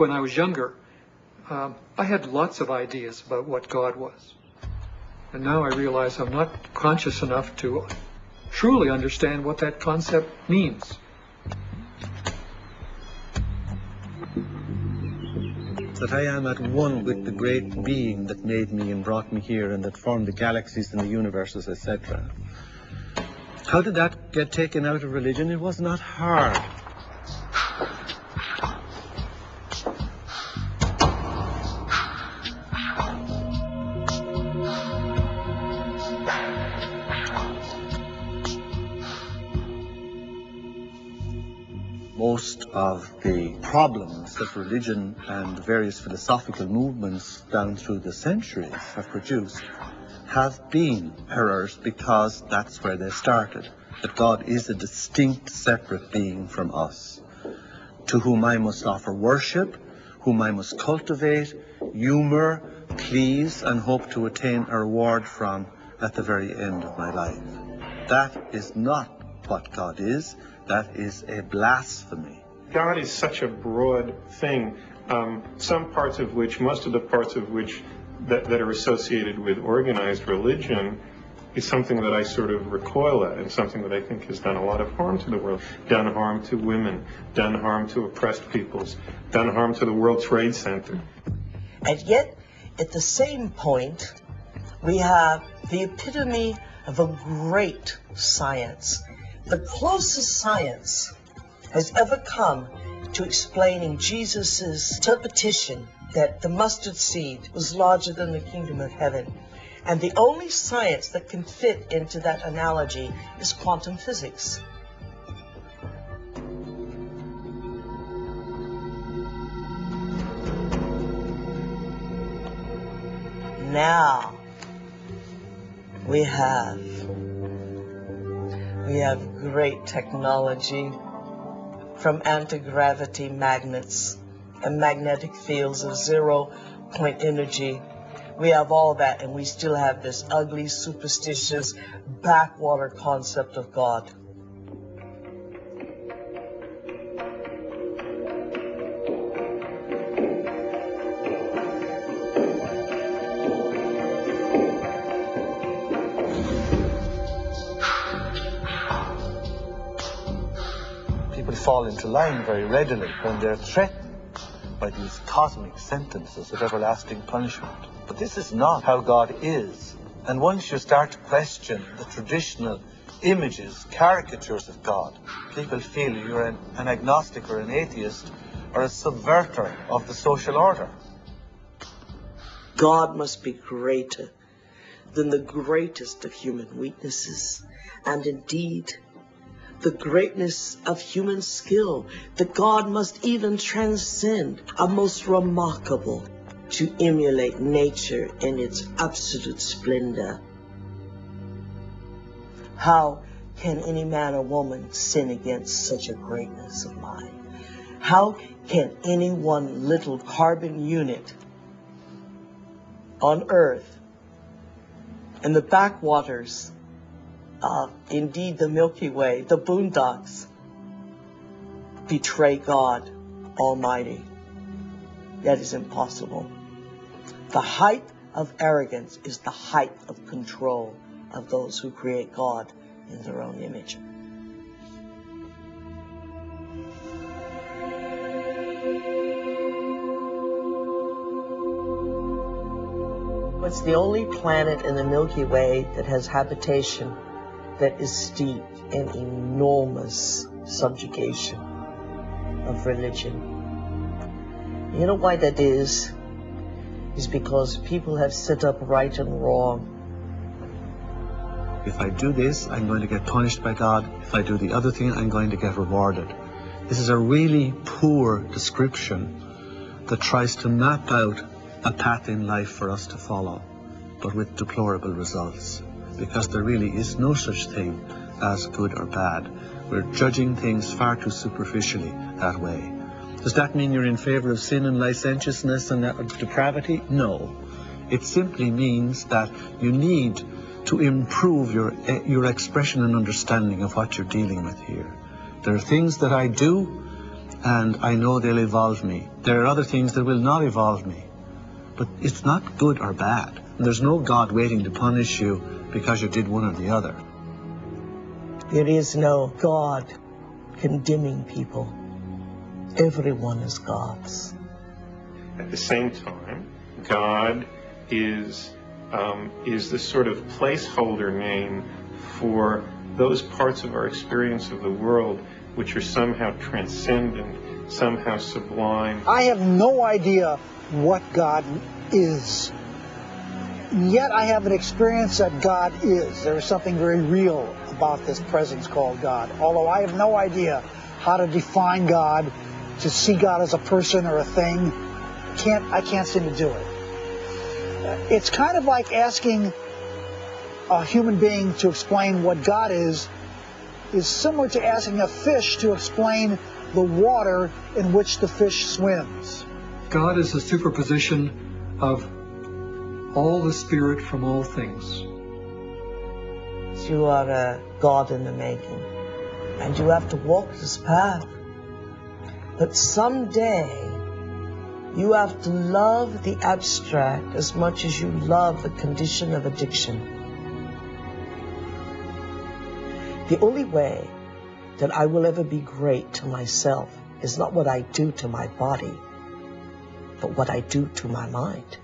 when I was younger, I had lots of ideas about what God was. And now I realize I'm not conscious enough to truly understand what that concept means. That I am at one with the great being that made me and brought me here and that formed the galaxies and the universes, etc. How did that get taken out of religion? It was not hard. Most of the problems that religion and various philosophical movements down through the centuries have produced have been errors because that's where they started. That God is a distinct, separate being from us, to whom I must offer worship, whom I must cultivate, humor, please, and hope to attain a reward from at the very end of my life. That is not what God is. That is a blasphemy. God is such a broad thing, most of the parts of which that are associated with organized religion is something that I sort of recoil at, and something that I think has done a lot of harm to the world, done harm to women, done harm to oppressed peoples, done harm to the World Trade Center. And yet, at the same point, we have the epitome of a great science. The closest science has ever come to explaining Jesus' interpretation that the mustard seed was larger than the kingdom of heaven. And the only science that can fit into that analogy is quantum physics. Now we have great technology, from anti-gravity magnets and magnetic fields of zero-point energy. We have all that, and we still have this ugly, superstitious, backwater concept of God. People fall into line very readily when they're threatened by these cosmic sentences of everlasting punishment. But this is not how God is. And once you start to question the traditional images, caricatures of God, people feel you're an agnostic or an atheist or a subverter of the social order. God must be greater than the greatest of human weaknesses, and indeed the greatness of human skill. That God must even transcend a most remarkable to emulate nature in its absolute splendor. How can any man or woman sin against such a greatness of mind? How can any one little carbon unit on Earth, in the backwaters of, indeed, the Milky Way, the boondocks, betray God Almighty? That is impossible. The height of arrogance is the height of control of those who create God in their own image. It's the only planet in the Milky Way that has habitation that is steeped in enormous subjugation of religion. You know why that is? Is because people have set up right and wrong. If I do this, I'm going to get punished by God. If I do the other thing, I'm going to get rewarded. This is a really poor description that tries to map out a path in life for us to follow, but with deplorable results, because there really is no such thing as good or bad. We're judging things far too superficially that way. Does that mean you're in favor of sin and licentiousness and depravity? No. It simply means that you need to improve your expression and understanding of what you're dealing with here. There are things that I do and I know they'll evolve me. There are other things that will not evolve me. But it's not good or bad. There's no God waiting to punish you because you did one or the other. There is no God condemning people. Everyone is God's. At the same time, God is the sort of placeholder name for those parts of our experience of the world which are somehow transcendent, somehow sublime. I have no idea what God is. Yet I have an experience that God is. There is something very real about this presence called God. Although I have no idea how to define God, to see God as a person or a thing, I can't seem to do it. It's kind of like asking a human being to explain what God is similar to asking a fish to explain the water in which the fish swims. God is a superposition of all the spirit from all things. You are a God in the making, and you have to walk this path. But someday, you have to love the abstract as much as you love the condition of addiction. The only way that I will ever be great to myself is not what I do to my body, but what I do to my mind.